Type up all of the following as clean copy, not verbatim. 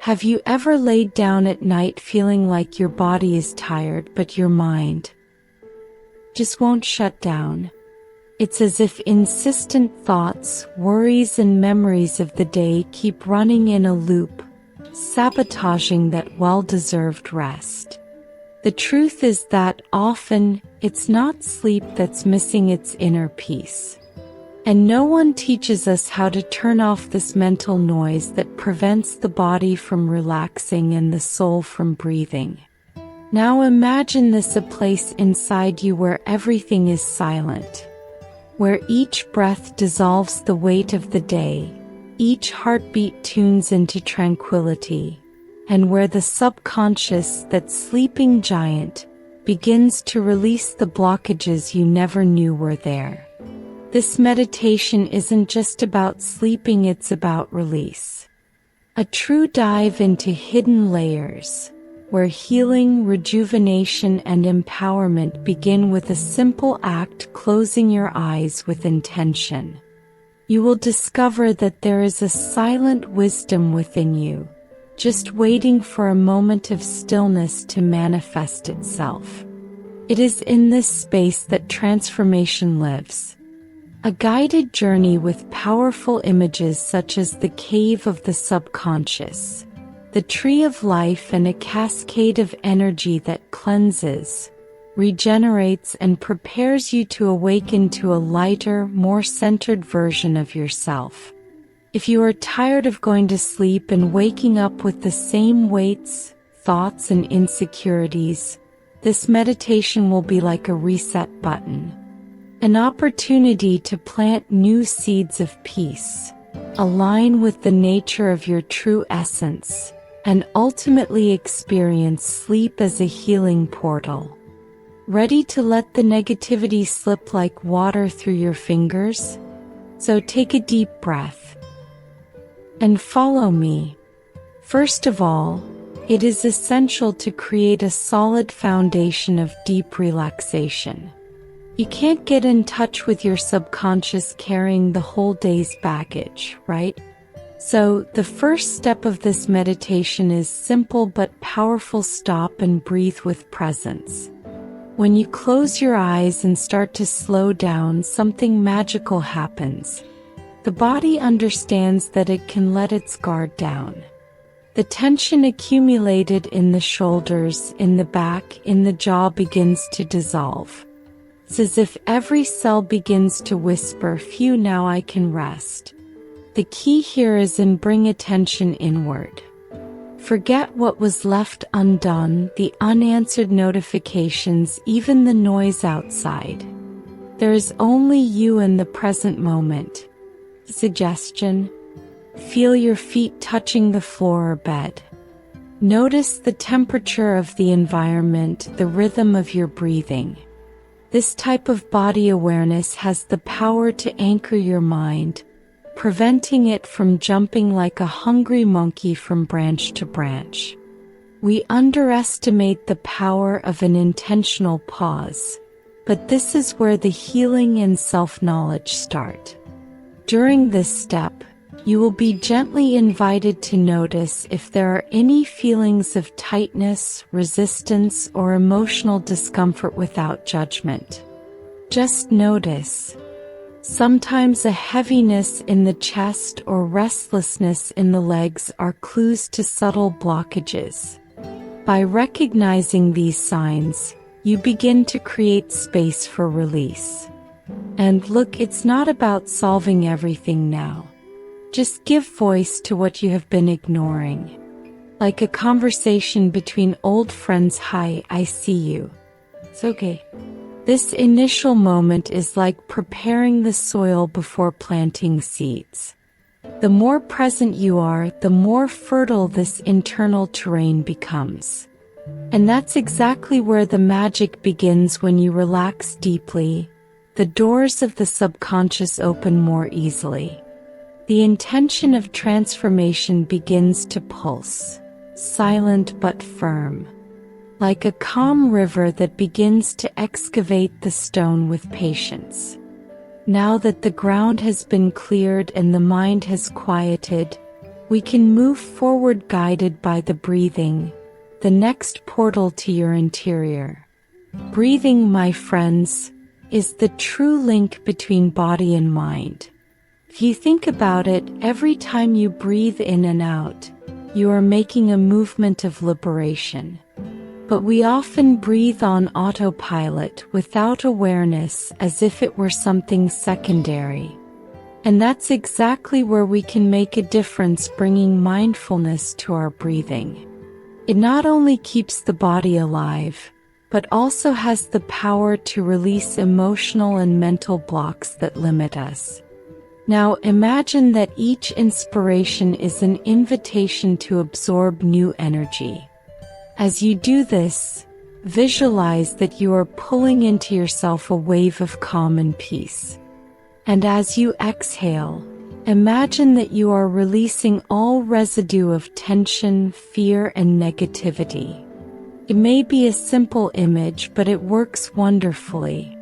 Have you ever laid down at night feeling like your body is tired but your mind just won't shut down? It's as if insistent thoughts, worries, and memories of the day keep running in a loop, sabotaging that well-deserved rest. The truth is that often, it's not sleep that's missing its inner peace. And no one teaches us how to turn off this mental noise that prevents the body from relaxing and the soul from breathing. Now imagine this: a place inside you where everything is silent, where each breath dissolves the weight of the day, each heartbeat tunes into tranquility, and where the subconscious, that sleeping giant, begins to release the blockages you never knew were there. This meditation isn't just about sleeping, it's about release. A true dive into hidden layers, where healing, rejuvenation, and empowerment begin with a simple act: closing your eyes with intention. You will discover that there is a silent wisdom within you, just waiting for a moment of stillness to manifest itself. It is in this space that transformation lives. A guided journey with powerful images such as the cave of the subconscious, the tree of life, and a cascade of energy that cleanses, regenerates, and prepares you to awaken to a lighter, more centered version of yourself. If you are tired of going to sleep and waking up with the same weights, thoughts, and insecurities, this meditation will be like a reset button. An opportunity to plant new seeds of peace, align with the nature of your true essence, and ultimately experience sleep as a healing portal. Ready to let the negativity slip like water through your fingers? So take a deep breath and follow me. First of all, it is essential to create a solid foundation of deep relaxation. You can't get in touch with your subconscious carrying the whole day's baggage, right? So, the first step of this meditation is simple but powerful: stop and breathe with presence. When you close your eyes and start to slow down, something magical happens. The body understands that it can let its guard down. The tension accumulated in the shoulders, in the back, in the jaw begins to dissolve. It's as if every cell begins to whisper, "Phew, now I can rest." The key here is in bring attention inward. Forget what was left undone, the unanswered notifications, even the noise outside. There is only you in the present moment. Suggestion: feel your feet touching the floor or bed. Notice the temperature of the environment, the rhythm of your breathing. This type of body awareness has the power to anchor your mind, preventing it from jumping like a hungry monkey from branch to branch. We underestimate the power of an intentional pause, but this is where the healing and self-knowledge start. During this step, you will be gently invited to notice if there are any feelings of tightness, resistance, or emotional discomfort without judgment. Just notice. Sometimes a heaviness in the chest or restlessness in the legs are clues to subtle blockages. By recognizing these signs, you begin to create space for release. And look, it's not about solving everything now. Just give voice to what you have been ignoring. Like a conversation between old friends. "Hi, I see you. It's okay." This initial moment is like preparing the soil before planting seeds. The more present you are, the more fertile this internal terrain becomes. And that's exactly where the magic begins. When you relax deeply, the doors of the subconscious open more easily. The intention of transformation begins to pulse, silent but firm, like a calm river that begins to excavate the stone with patience. Now that the ground has been cleared and the mind has quieted, We can move forward guided by the breathing, the next portal to your interior. Breathing, my friends, is the true link between body and mind. If you think about it, every time you breathe in and out, you are making a movement of liberation. But we often breathe on autopilot without awareness, as if it were something secondary. And that's exactly where we can make a difference, bringing mindfulness to our breathing. It not only keeps the body alive, but also has the power to release emotional and mental blocks that limit us. Now imagine that each inspiration is an invitation to absorb new energy. As you do this, visualize that you are pulling into yourself a wave of calm and peace. And as you exhale, imagine that you are releasing all residue of tension, fear, and negativity. It may be a simple image, but it works wonderfully.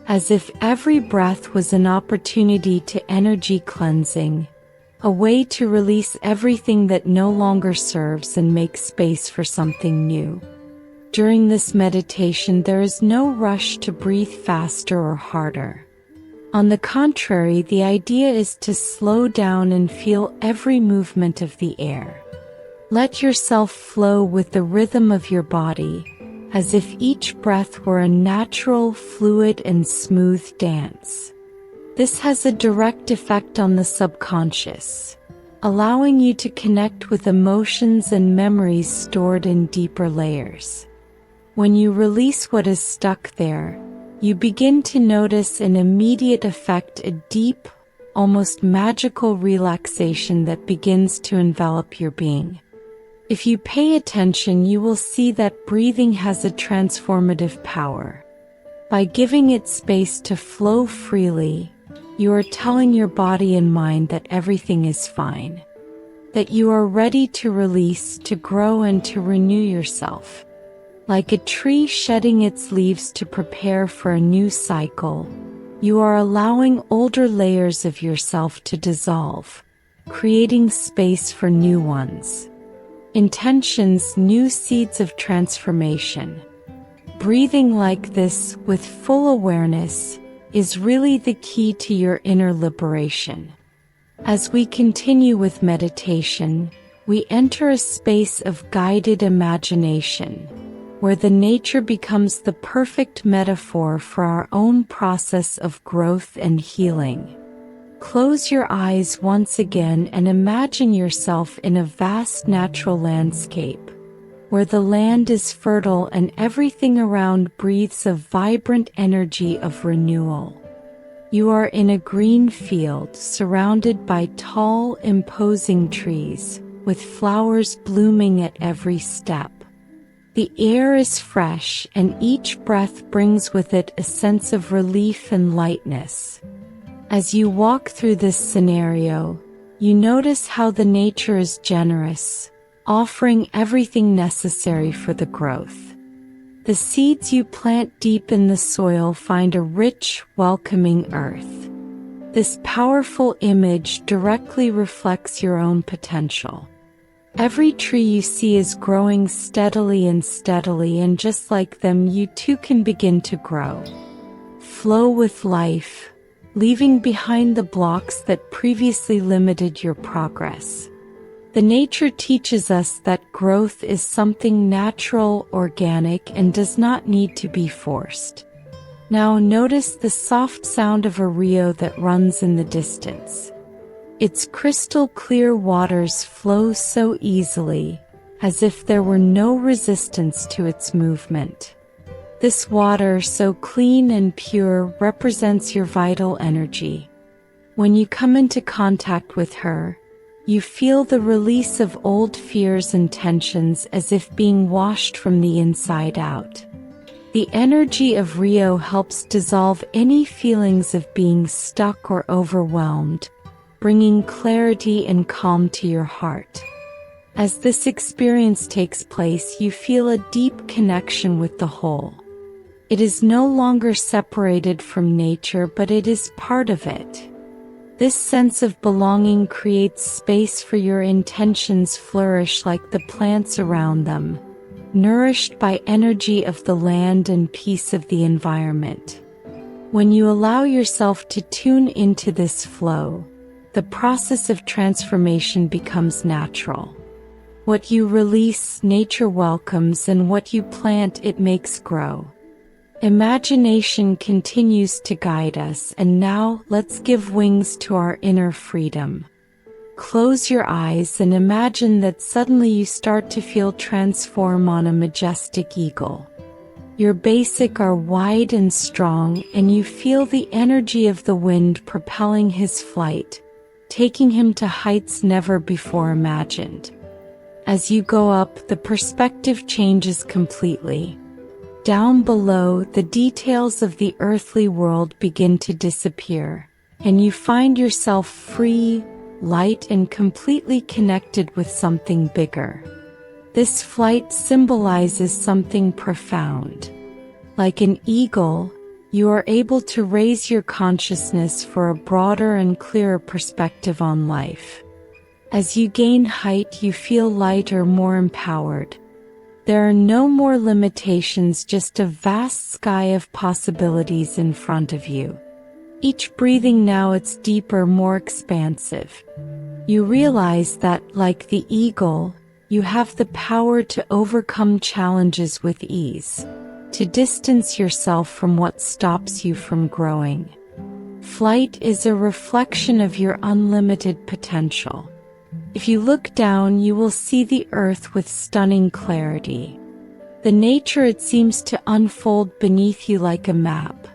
As if every breath was an opportunity to energy cleansing, a way to release everything that no longer serves and make space for something new. During this meditation, there is no rush to breathe faster or harder. On the contrary, the idea is to slow down and feel every movement of the air. Let yourself flow with the rhythm of your body, as if each breath were a natural, fluid, and smooth dance. This has a direct effect on the subconscious, allowing you to connect with emotions and memories stored in deeper layers. When you release what is stuck there, you begin to notice an immediate effect, a deep, almost magical relaxation that begins to envelop your being. If you pay attention, you will see that breathing has a transformative power. By giving it space to flow freely, you are telling your body and mind that everything is fine, that you are ready to release, to grow, and to renew yourself. Like a tree shedding its leaves to prepare for a new cycle, you are allowing older layers of yourself to dissolve, creating space for new ones. Intentions, new seeds of transformation. Breathing like this, with full awareness, is really the key to your inner liberation. As we continue with meditation, we enter a space of guided imagination, where the nature becomes the perfect metaphor for our own process of growth and healing. Close your eyes once again and imagine yourself in a vast natural landscape, where the land is fertile and everything around breathes a vibrant energy of renewal. You are in a green field surrounded by tall, imposing trees, with flowers blooming at every step. The air is fresh, and each breath brings with it a sense of relief and lightness. As you walk through this scenario, you notice how the nature is generous, offering everything necessary for the growth. The seeds you plant deep in the soil find a rich, welcoming earth. This powerful image directly reflects your own potential. Every tree you see is growing steadily, and just like them, you too can begin to grow. Flow with life, leaving behind the blocks that previously limited your progress. The nature teaches us that growth is something natural, organic, and does not need to be forced. Now notice the soft sound of a rio that runs in the distance. Its crystal clear waters flow so easily, as if there were no resistance to its movement. This water, so clean and pure, represents your vital energy. When you come into contact with her, you feel the release of old fears and tensions, as if being washed from the inside out. The energy of Rio helps dissolve any feelings of being stuck or overwhelmed, bringing clarity and calm to your heart. As this experience takes place, you feel a deep connection with the whole. It is no longer separated from nature, but it is part of it. This sense of belonging creates space for your intentions flourish like the plants around them, nourished by energy of the land and peace of the environment. When you allow yourself to tune into this flow, the process of transformation becomes natural. What you release, nature welcomes, and what you plant, it makes grow. Imagination continues to guide us, and now let's give wings to our inner freedom. Close your eyes and imagine that suddenly you start to feel transform on a majestic eagle. Your basic are wide and strong, and you feel the energy of the wind propelling his flight, taking him to heights never before imagined. As you go up, the perspective changes completely. Down below, the details of the earthly world begin to disappear, and you find yourself free, light, and completely connected with something bigger. This flight symbolizes something profound. Like an eagle, you are able to raise your consciousness for a broader and clearer perspective on life. As you gain height, you feel lighter, more empowered. There are no more limitations, just a vast sky of possibilities in front of you. Each breathing now it's deeper, more expansive. You realize that, like the eagle, you have the power to overcome challenges with ease, to distance yourself from what stops you from growing. Flight is a reflection of your unlimited potential. If you look down, you will see the earth with stunning clarity. The nature, it seems to unfold beneath you like a map,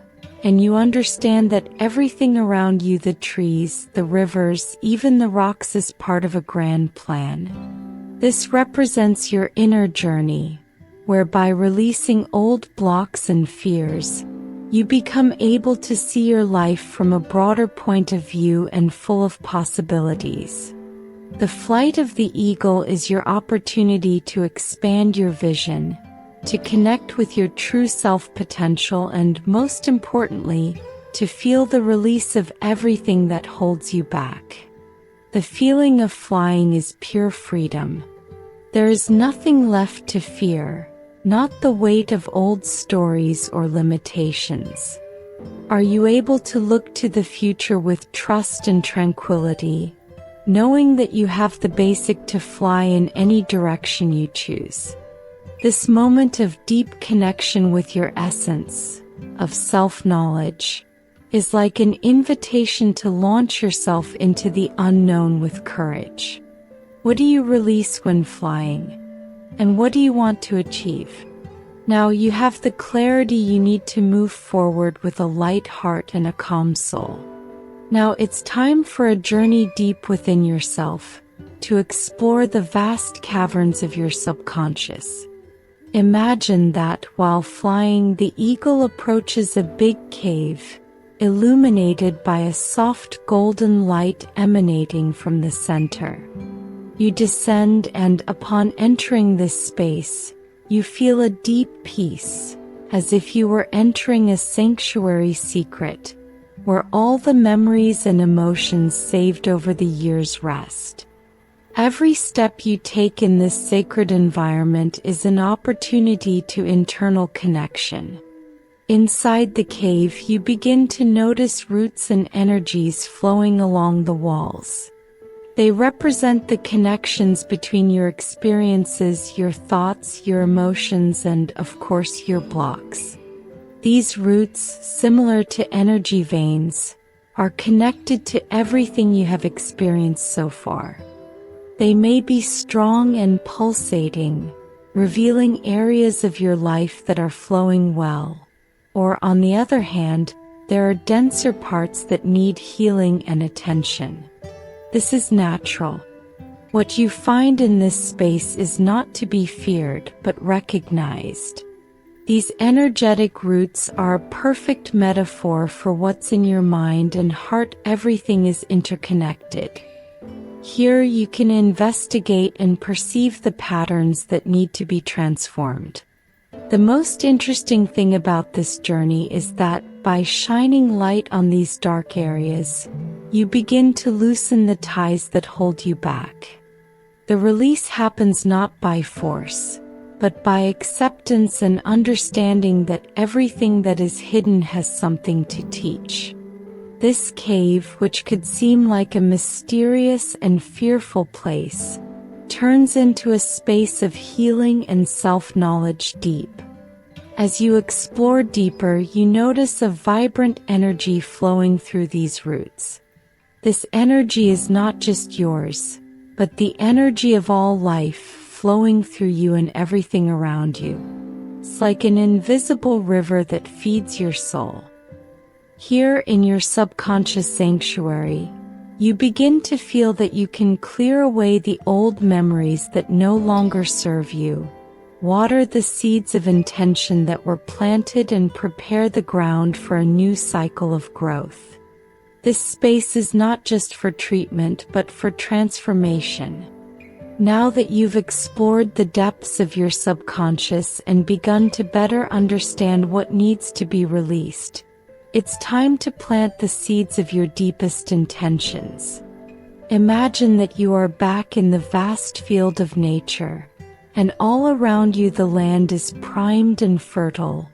and you understand that everything around you, the trees, the rivers, even the rocks, is part of a grand plan. This represents your inner journey, where by releasing old blocks and fears, you become able to see your life from a broader point of view and full of possibilities. The flight of the eagle is your opportunity to expand your vision, to connect with your true self potential, and most importantly, to feel the release of everything that holds you back. The feeling of flying is pure freedom. There is nothing left to fear, not the weight of old stories or limitations. Are you able to look to the future with trust and tranquility, knowing that you have the basic to fly in any direction you choose? This moment of deep connection with your essence, of self-knowledge, is like an invitation to launch yourself into the unknown with courage. What do you release when flying? And what do you want to achieve? Now you have the clarity you need to move forward with a light heart and a calm soul. Now it's time for a journey deep within yourself, to explore the vast caverns of your subconscious. Imagine that while flying, the eagle approaches a big cave, illuminated by a soft golden light emanating from the center. You descend, and upon entering this space, you feel a deep peace, as if you were entering a sanctuary secret, where all the memories and emotions saved over the years rest. Every step you take in this sacred environment is an opportunity to internal connection. Inside the cave, you begin to notice roots and energies flowing along the walls. They represent the connections between your experiences, your thoughts, your emotions, and, of course, your blocks. These roots, similar to energy veins, are connected to everything you have experienced so far. They may be strong and pulsating, revealing areas of your life that are flowing well, or on the other hand, there are denser parts that need healing and attention. This is natural. What you find in this space is not to be feared, but recognized. These energetic roots are a perfect metaphor for what's in your mind and heart. Everything is interconnected. Here you can investigate and perceive the patterns that need to be transformed. The most interesting thing about this journey is that, by shining light on these dark areas, You begin to loosen the ties that hold you back. The release happens not by force, but by acceptance and understanding that everything that is hidden has something to teach. This cave, which could seem like a mysterious and fearful place, turns into a space of healing and self-knowledge deep. As you explore deeper, you notice a vibrant energy flowing through these roots. This energy is not just yours, but the energy of all life flowing through you and everything around you. It's like an invisible river that feeds your soul. Here in your subconscious sanctuary, you begin to feel that you can clear away the old memories that no longer serve you, water the seeds of intention that were planted, and prepare the ground for a new cycle of growth. This space is not just for treatment but for transformation. Now that you've explored the depths of your subconscious and begun to better understand what needs to be released, it's time to plant the seeds of your deepest intentions. Imagine that you are back in the vast field of nature, and all around you the land is primed and fertile,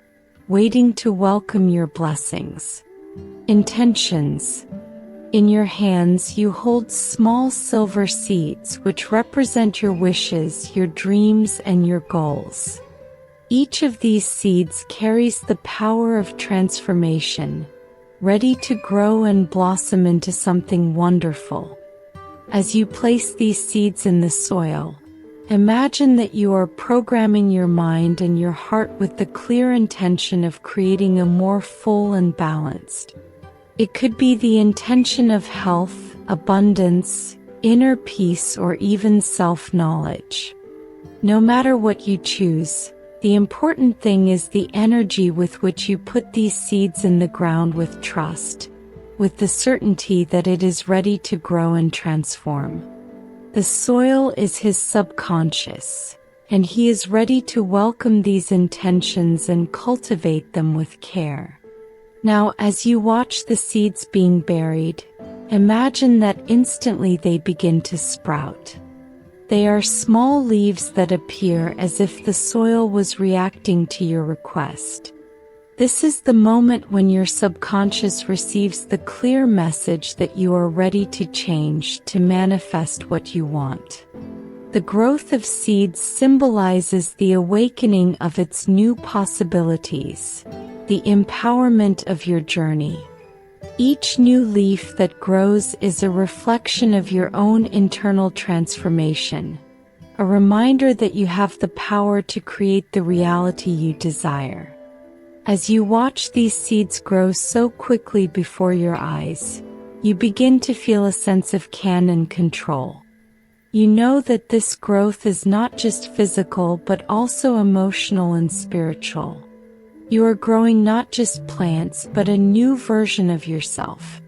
waiting to welcome your blessings. Intentions. In your hands you hold small silver seeds which represent your wishes, your dreams, and your goals. Each of these seeds carries the power of transformation, ready to grow and blossom into something wonderful. As you place these seeds in the soil, imagine that you are programming your mind and your heart with the clear intention of creating a more full and balanced. It could be the intention of health, abundance, inner peace, or even self-knowledge. No matter what you choose, the important thing is the energy with which you put these seeds in the ground, with trust, with the certainty that it is ready to grow and transform. The soil is his subconscious, and he is ready to welcome these intentions and cultivate them with care. Now, as you watch the seeds being buried, imagine that instantly they begin to sprout. They are small leaves that appear as if the soil was reacting to your request. This is the moment when your subconscious receives the clear message that you are ready to change, to manifest what you want. The growth of seeds symbolizes the awakening of its new possibilities, the empowerment of your journey. Each new leaf that grows is a reflection of your own internal transformation, a reminder that you have the power to create the reality you desire. As you watch these seeds grow so quickly before your eyes, you begin to feel a sense of calm and control. You know that this growth is not just physical but also emotional and spiritual. You are growing not just plants but a new version of yourself.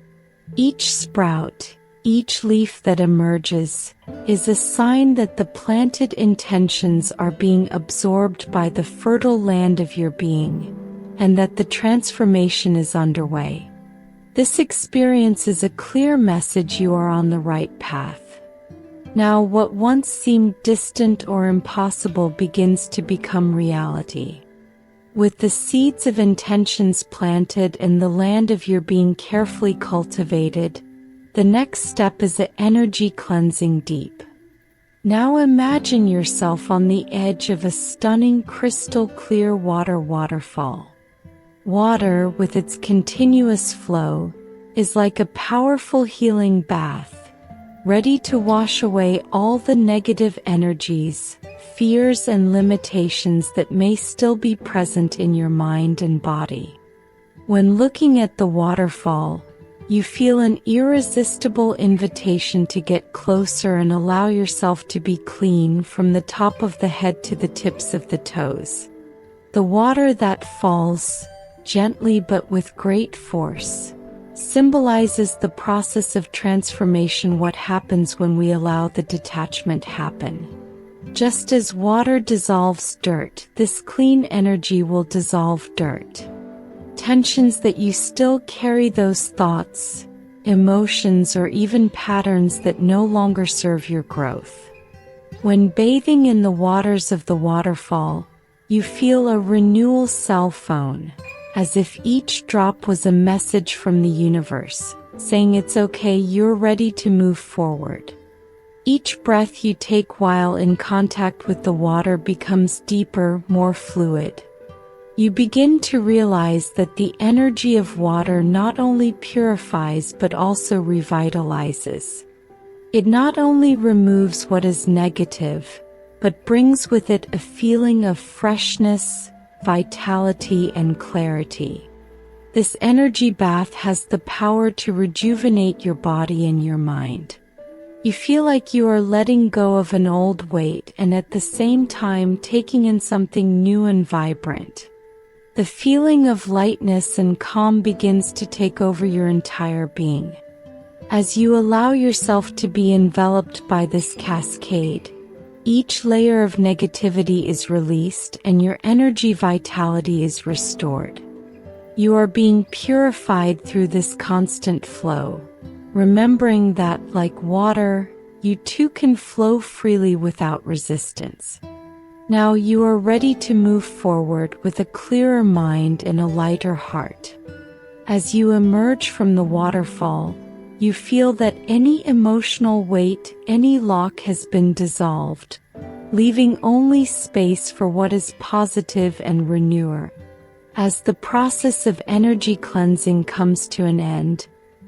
Each sprout, each leaf that emerges, is a sign that the planted intentions are being absorbed by the fertile land of your being, and that the transformation is underway. This experience is a clear message you are on the right path. Now, what once seemed distant or impossible begins to become reality. With the seeds of intentions planted and the land of your being carefully cultivated, the next step is an energy cleansing deep. Now imagine yourself on the edge of a stunning crystal clear waterfall. Water, with its continuous flow, is like a powerful healing bath, ready to wash away all the negative energies, fears, and limitations that may still be present in your mind and body. When looking at the waterfall, you feel an irresistible invitation to get closer and allow yourself to be clean from the top of the head to the tips of the toes. The water that falls, gently but with great force, symbolizes the process of transformation, what happens when we allow the detachment happen. Just as water dissolves dirt, this clean energy will dissolve dirt. Tensions that you still carry, those thoughts, emotions, or even patterns that no longer serve your growth. When bathing in the waters of the waterfall, you feel a renewal cell phone, as if each drop was a message from the universe, saying it's okay, you're ready to move forward. Each breath you take while in contact with the water becomes deeper, more fluid. You begin to realize that the energy of water not only purifies but also revitalizes. It not only removes what is negative, but brings with it a feeling of freshness, vitality, and clarity. This energy bath has the power to rejuvenate your body and your mind. You feel like you are letting go of an old weight and at the same time taking in something new and vibrant. The feeling of lightness and calm begins to take over your entire being. As you allow yourself to be enveloped by this cascade, each layer of negativity is released and your energy vitality is restored. You are being purified through this constant flow, remembering that, like water, you too can flow freely without resistance. Now you are ready to move forward with a clearer mind and a lighter heart. As you emerge from the waterfall, you feel that any emotional weight, any lock has been dissolved, leaving only space for what is positive and renewer. As the process of energy cleansing comes to an end,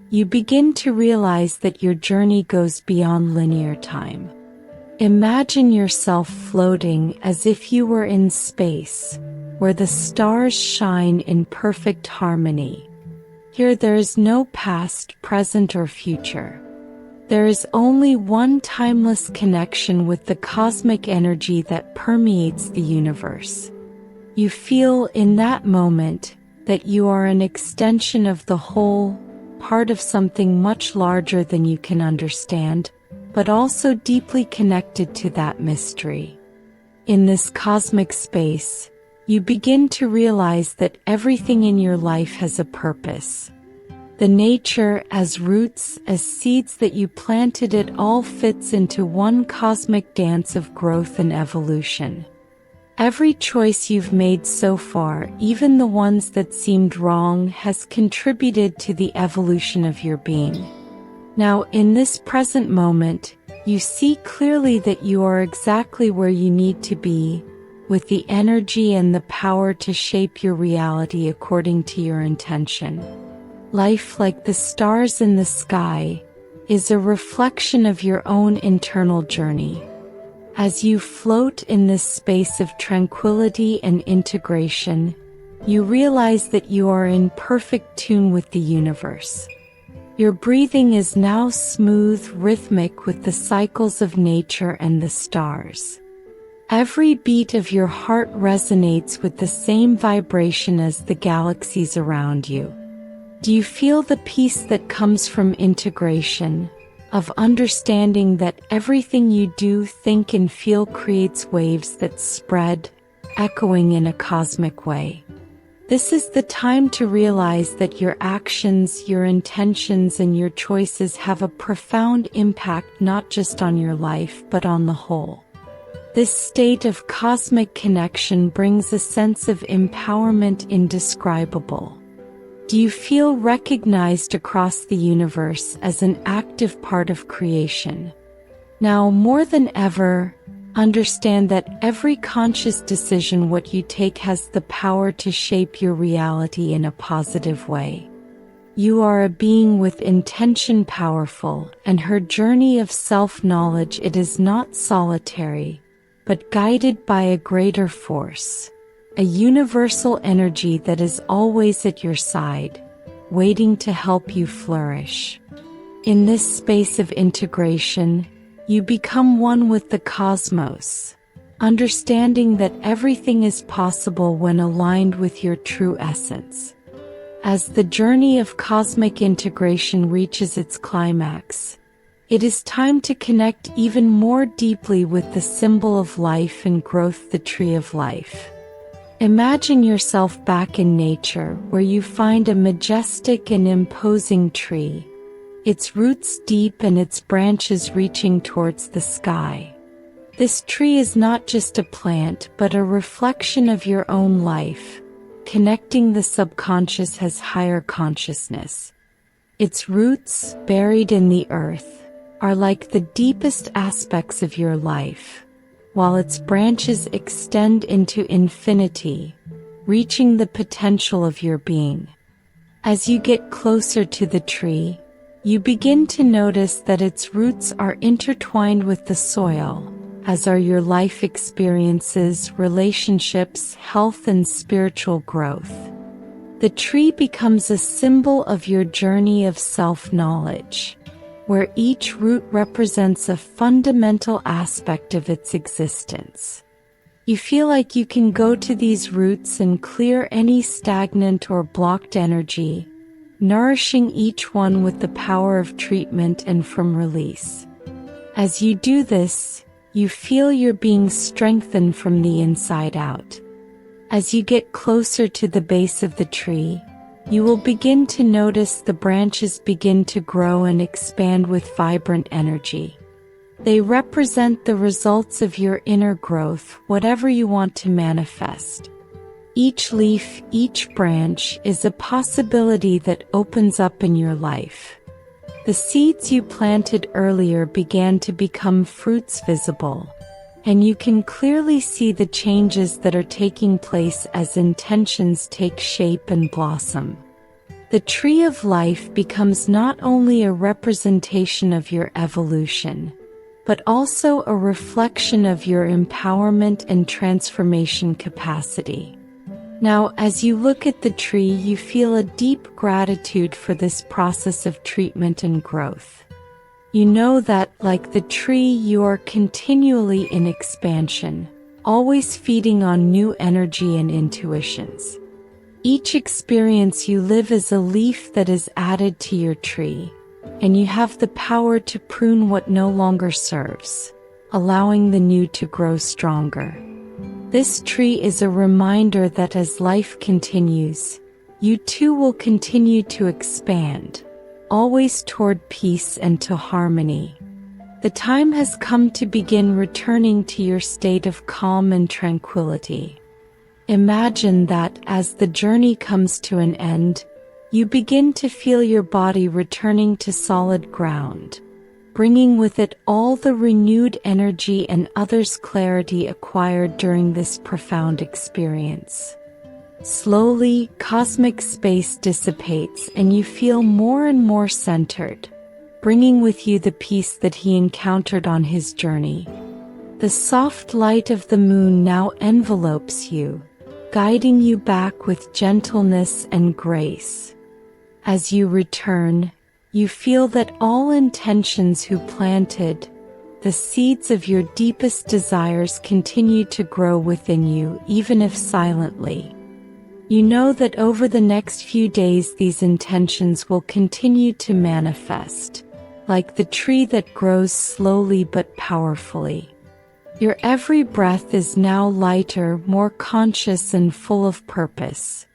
you begin to realize that your journey goes beyond linear time. Imagine yourself floating as if you were in space, where the stars shine in perfect harmony. Here there is no past, present, or future. There is only one timeless connection with the cosmic energy that permeates the universe. You feel in that moment that you are an extension of the whole, part of something much larger than you can understand, but also deeply connected to that mystery. In this cosmic space, you begin to realize that everything in your life has a purpose. The nature, as roots, as seeds that you planted, it all fits into one cosmic dance of growth and evolution. Every choice you've made so far, even the ones that seemed wrong, has contributed to the evolution of your being. Now, in this present moment, you see clearly that you are exactly where you need to be, with the energy and the power to shape your reality according to your intention. Life, like the stars in the sky, is a reflection of your own internal journey. As you float in this space of tranquility and integration, you realize that you are in perfect tune with the universe. Your breathing is now smooth, rhythmic with the cycles of nature and the stars. Every beat of your heart resonates with the same vibration as the galaxies around you. Do you feel the peace that comes from integration, of understanding that everything you do, think, and feel creates waves that spread, echoing in a cosmic way? This is the time to realize that your actions, your intentions, and your choices have a profound impact not just on your life but on the whole. This state of cosmic connection brings a sense of empowerment indescribable. Do you feel recognized across the universe as an active part of creation? Now, more than ever, understand that every conscious decision what you take has the power to shape your reality in a positive way. You are a being with intention powerful, and her journey of self-knowledge, it is not solitary, but guided by a greater force, a universal energy that is always at your side, waiting to help you flourish. In this space of integration, you become one with the cosmos, understanding that everything is possible when aligned with your true essence. As the journey of cosmic integration reaches its climax, it is time to connect even more deeply with the symbol of life and growth, the tree of life. Imagine yourself back in nature, where you find a majestic and imposing tree, its roots deep and its branches reaching towards the sky. This tree is not just a plant but a reflection of your own life, connecting the subconscious as higher consciousness. Its roots, buried in the earth, are like the deepest aspects of your life, while its branches extend into infinity, reaching the potential of your being. As you get closer to the tree, you begin to notice that its roots are intertwined with the soil, as are your life experiences, relationships, health, and spiritual growth. The tree becomes a symbol of your journey of self-knowledge, where each root represents a fundamental aspect of its existence. You feel like you can go to these roots and clear any stagnant or blocked energy, nourishing each one with the power of treatment and from release. As you do this, you feel you're being strengthened from the inside out. As you get closer to the base of the tree, you will begin to notice the branches begin to grow and expand with vibrant energy. They represent the results of your inner growth, whatever you want to manifest. Each leaf, each branch is a possibility that opens up in your life. The seeds you planted earlier began to become fruits visible, and you can clearly see the changes that are taking place as intentions take shape and blossom. The tree of life becomes not only a representation of your evolution, but also a reflection of your empowerment and transformation capacity. Now, as you look at the tree, you feel a deep gratitude for this process of treatment and growth. You know that, like the tree, you are continually in expansion, always feeding on new energy and intuitions. Each experience you live is a leaf that is added to your tree, and you have the power to prune what no longer serves, allowing the new to grow stronger. This tree is a reminder that as life continues, you too will continue to expand, always toward peace and to harmony. The time has come to begin returning to your state of calm and tranquility. Imagine that as the journey comes to an end, you begin to feel your body returning to solid ground, bringing with it all the renewed energy and others' clarity acquired during this profound experience. Slowly, cosmic space dissipates and you feel more and more centered, bringing with you the peace that he encountered on his journey. The soft light of the moon now envelopes you, guiding you back with gentleness and grace. As you return, you feel that all intentions who planted the seeds of your deepest desires continue to grow within you, even if silently. You know that over the next few days these intentions will continue to manifest, like the tree that grows slowly but powerfully. Your every breath is now lighter, more conscious, and full of purpose.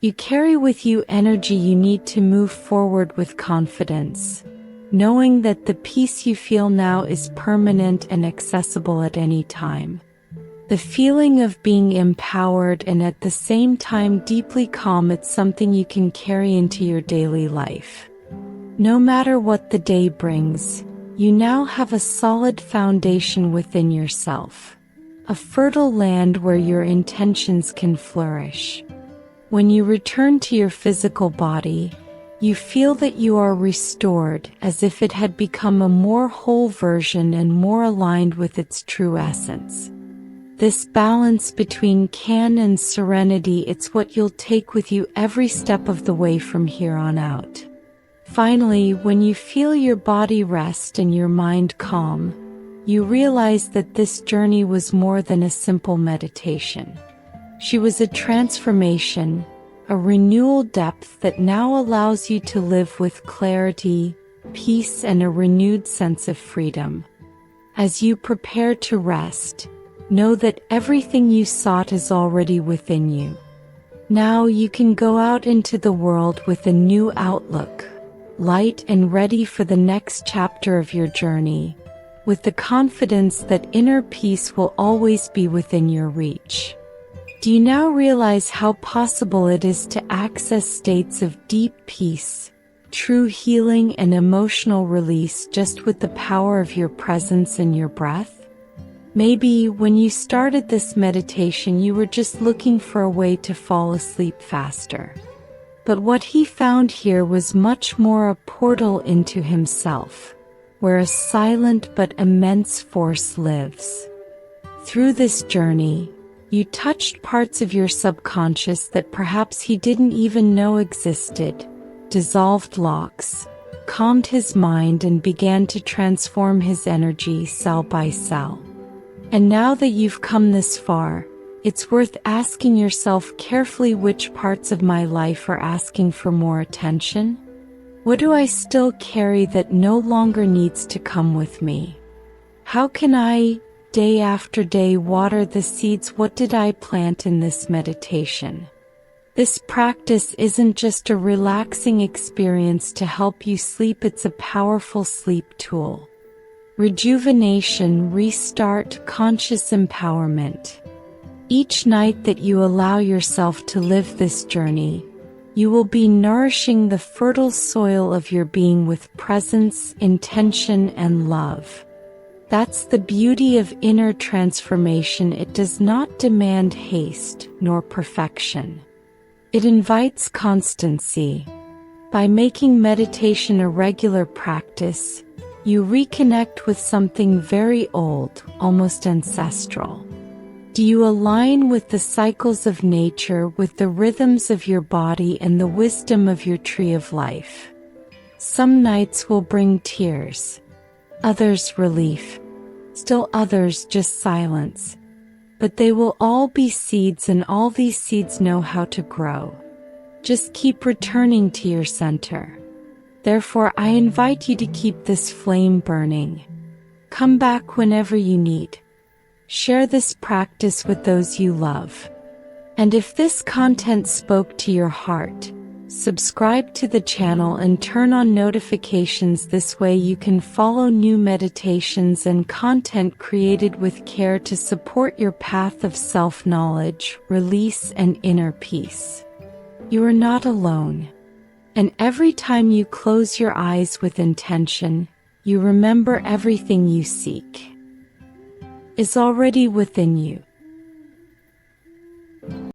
You carry with you energy you need to move forward with confidence, knowing that the peace you feel now is permanent and accessible at any time. The feeling of being empowered and at the same time deeply calm, it's something you can carry into your daily life. No matter what the day brings, you now have a solid foundation within yourself, a fertile land where your intentions can flourish. When you return to your physical body, you feel that you are restored, as if it had become a more whole version and more aligned with its true essence. This balance between calm and serenity, it's what you'll take with you every step of the way from here on out. Finally, when you feel your body rest and your mind calm, you realize that this journey was more than a simple meditation. She was a transformation, a renewal depth that now allows you to live with clarity, peace, and a renewed sense of freedom. As you prepare to rest, know that everything you sought is already within you. Now you can go out into the world with a new outlook, light and ready for the next chapter of your journey, with the confidence that inner peace will always be within your reach. Do you now realize how possible it is to access states of deep peace, true healing and emotional release just with the power of your presence and your breath? Maybe when you started this meditation you were just looking for a way to fall asleep faster. But what he found here was much more a portal into himself, where a silent but immense force lives. Through this journey, you touched parts of your subconscious that perhaps he didn't even know existed, dissolved locks, calmed his mind and began to transform his energy cell by cell. And now that you've come this far, it's worth asking yourself carefully which parts of my life are asking for more attention? What do I still carry that no longer needs to come with me? How can I, day after day, water the seeds? What did I plant in this meditation? This practice isn't just a relaxing experience to help you sleep, it's a powerful sleep tool. Rejuvenation, restart, conscious empowerment. Each night that you allow yourself to live this journey, you will be nourishing the fertile soil of your being with presence, intention, and love. That's the beauty of inner transformation. It does not demand haste nor perfection. It invites constancy. By making meditation a regular practice, you reconnect with something very old, almost ancestral. Do you align with the cycles of nature, with the rhythms of your body and the wisdom of your tree of life? Some nights will bring tears, others relief, still others just silence. But they will all be seeds, and all these seeds know how to grow. Just keep returning to your center. Therefore, I invite you to keep this flame burning. Come back whenever you need. Share this practice with those you love. And if this content spoke to your heart, subscribe to the channel and turn on notifications. This way you can follow new meditations and content created with care to support your path of self-knowledge, release, and inner peace. You are not alone. And every time you close your eyes with intention, you remember everything you seek is already within you.